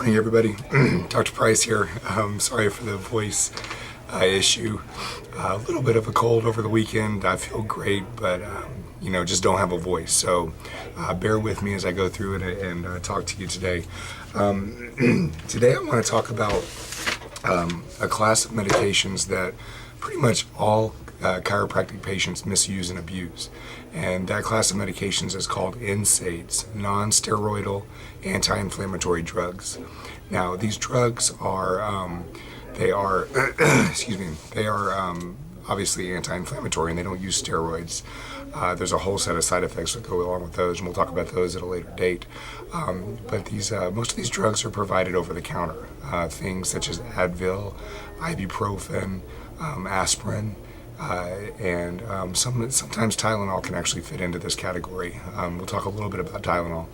Morning, everybody. Dr. Price here. Sorry for the voice issue. A little bit of a cold over the weekend. I feel great, but just don't have a voice. So bear with me as I go through it and talk to you today. Today I want to talk about a class of medications that pretty much all chiropractic patients misuse and abuse. And that class of medications is called NSAIDs, non-steroidal anti-inflammatory drugs. Now, these drugs are, excuse me, they are obviously anti-inflammatory and they don't use steroids. There's a whole set of side effects that go along with those, and we'll talk about those at a later date. But these, most of these drugs are provided over the counter. Things such as Advil, ibuprofen, aspirin, and sometimes Tylenol can actually fit into this category. We'll talk a little bit about Tylenol,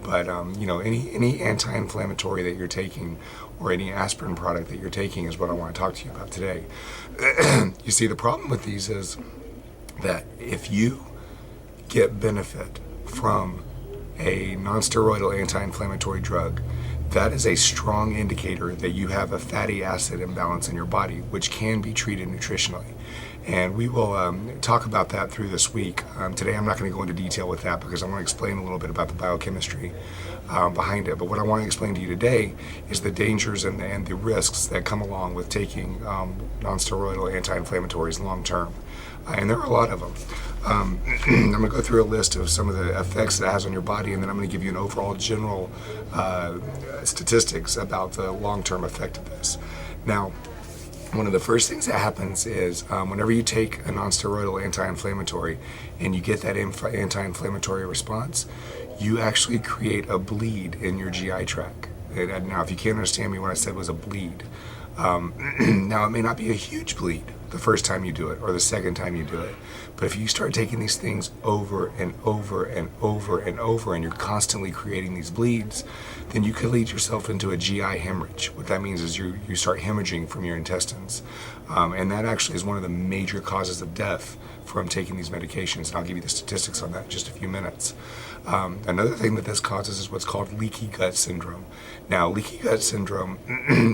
but any anti-inflammatory that you're taking or any aspirin product that you're taking is what I want to talk to you about today. You see, the problem with these is that if you get benefit from a non-steroidal anti-inflammatory drug, that is a strong indicator that you have a fatty acid imbalance in your body, which can be treated nutritionally. And we will talk about that through this week. Today I'm not going to go into detail with that because I want to explain a little bit about the biochemistry behind it. But what I want to explain to you today is the dangers and the risks that come along with taking non-steroidal anti-inflammatories long term. And there are a lot of them. I'm going to go through a list of some of the effects that it has on your body, and then I'm going to give you an overall general statistics about the long-term effect of this. Now, one of the first things that happens is whenever you take a non-steroidal anti-inflammatory and you get that anti-inflammatory response, you actually create a bleed in your GI tract. And now, if you can't understand me, what I said was a bleed. Now, it may not be a huge bleed the first time you do it or the second time you do it, but if you start taking these things over and over and over and over and you're constantly creating these bleeds, then you could lead yourself into a GI hemorrhage. What that means is you start hemorrhaging from your intestines, and that actually is one of the major causes of death from taking these medications, and I'll give you the statistics on that in just a few minutes. Another thing that this causes is what's called leaky gut syndrome. Now, leaky gut syndrome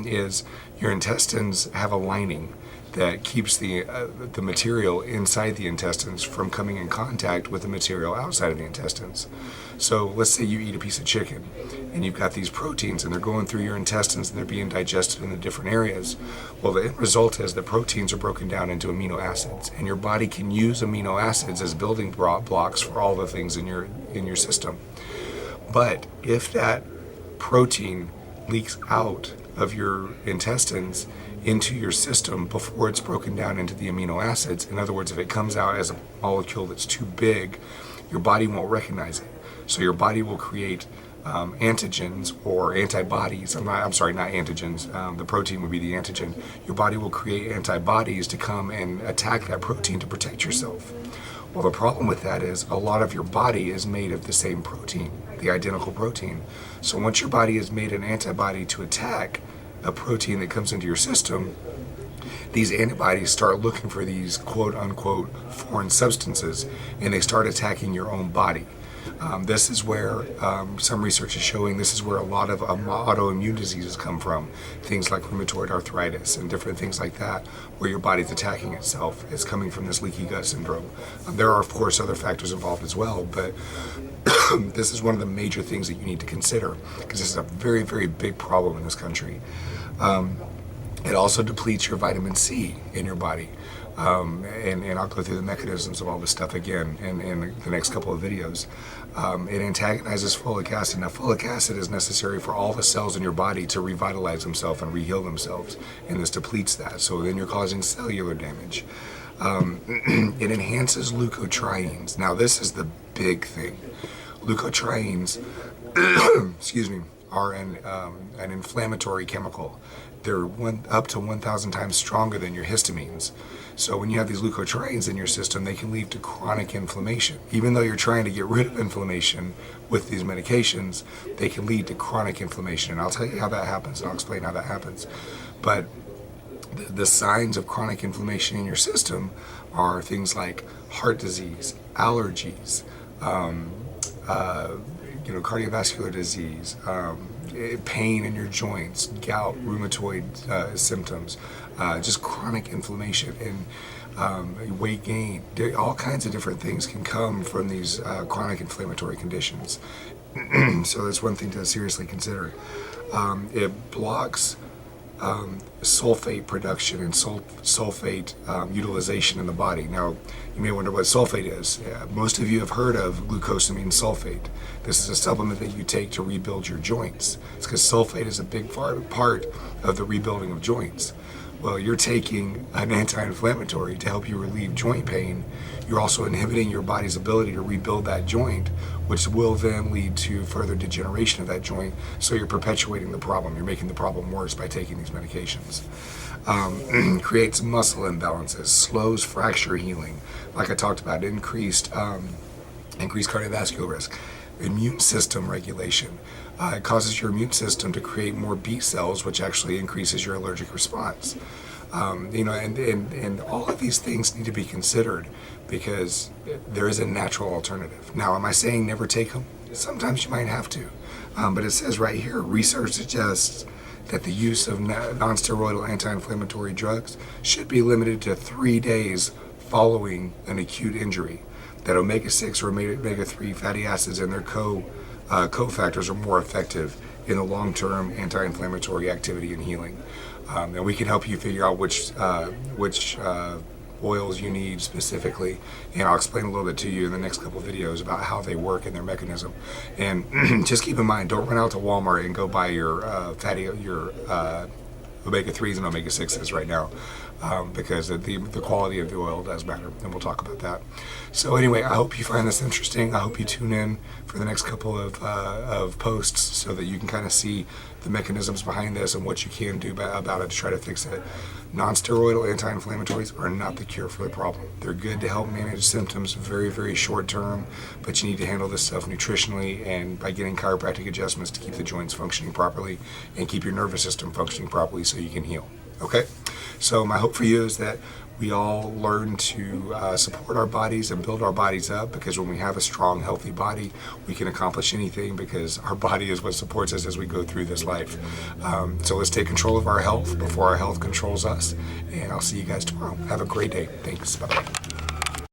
is your intestines have a lining that keeps the material inside the intestines from coming in contact with the material outside of the intestines. So let's say you eat a piece of chicken and you've got these proteins and they're going through your intestines and they're being digested in the different areas. Well, the end result is the proteins are broken down into amino acids, and your body can use amino acids as building blocks for all the things in your system. But if that protein leaks out of your intestines into your system before it's broken down into the amino acids, in other words, if it comes out as a molecule that's too big, your body won't recognize it. So your body will create antigens or antibodies. I'm sorry, not antigens. The protein would be the antigen. Your body will create antibodies to come and attack that protein to protect yourself. Well, the problem with that is a lot of your body is made of the same protein, the identical protein. So once your body has made an antibody to attack a protein that comes into your system, these antibodies start looking for these quote-unquote foreign substances, and they start attacking your own body. This is where some research is showing this is where a lot of autoimmune diseases come from. Things like rheumatoid arthritis and different things like that, where your body's attacking itself. It's coming from this leaky gut syndrome. There are, of course, other factors involved as well, but this is one of the major things that you need to consider, because this is a very, very big problem in this country. It also depletes your vitamin C in your body. And I'll go through the mechanisms of all this stuff again in the next couple of videos. It antagonizes folic acid. Now, folic acid is necessary for all the cells in your body to revitalize themselves and reheal themselves, and this depletes that. So then you're causing cellular damage. It enhances leukotrienes. Now, this is the big thing. Leukotrienes, excuse me, are an inflammatory chemical. They're up to 1,000 times stronger than your histamines. So when you have these leukotrienes in your system, they can lead to chronic inflammation. Even though you're trying to get rid of inflammation with these medications, they can lead to chronic inflammation. And I'll tell you how that happens, and I'll explain how that happens. But the signs of chronic inflammation in your system are things like heart disease, allergies, cardiovascular disease, pain in your joints, gout, rheumatoid symptoms, just chronic inflammation, and weight gain. All kinds of different things can come from these chronic inflammatory conditions. So that's one thing to seriously consider. It blocks sulfate production and sulfate utilization in the body. Now, you may wonder what sulfate is. Most of you have heard of glucosamine sulfate. This is a supplement that you take to rebuild your joints. It's because sulfate is a big part of the rebuilding of joints. Well, you're taking an anti-inflammatory to help you relieve joint pain. You're also inhibiting your body's ability to rebuild that joint, which will then lead to further degeneration of that joint. So you're perpetuating the problem. You're making the problem worse by taking these medications. Creates muscle imbalances, slows fracture healing. Like I talked about, increased cardiovascular risk. Immune system regulation. It causes your immune system to create more B cells, which actually increases your allergic response. And all of these things need to be considered because there is a natural alternative. Now, am I saying never take them? Sometimes you might have to. But it says right here, research suggests that the use of non-steroidal anti-inflammatory drugs should be limited to 3 days following an acute injury. That omega-6 or omega-3 fatty acids and their cofactors are more effective in the long-term anti-inflammatory activity and healing. And we can help you figure out which oils you need specifically, and I'll explain a little bit to you in the next couple of videos about how they work and their mechanism. And just keep in mind, don't run out to Walmart and go buy your omega-3s and omega-6s right now, because the quality of the oil does matter, and we'll talk about that. So anyway, I hope you find this interesting. I hope you tune in for the next couple of posts so that you can kind of see the mechanisms behind this and what you can do about it to try to fix it. Non-steroidal anti-inflammatories are not the cure for the problem. They're good to help manage symptoms very, very short term, but you need to handle this stuff nutritionally and by getting chiropractic adjustments to keep the joints functioning properly and keep your nervous system functioning properly so you can heal. Okay? So my hope for you is that we all learn to support our bodies and build our bodies up, because when we have a strong, healthy body, we can accomplish anything because our body is what supports us as we go through this life. So let's take control of our health before our health controls us. And I'll see you guys tomorrow. Have a great day. Thanks. Bye-bye.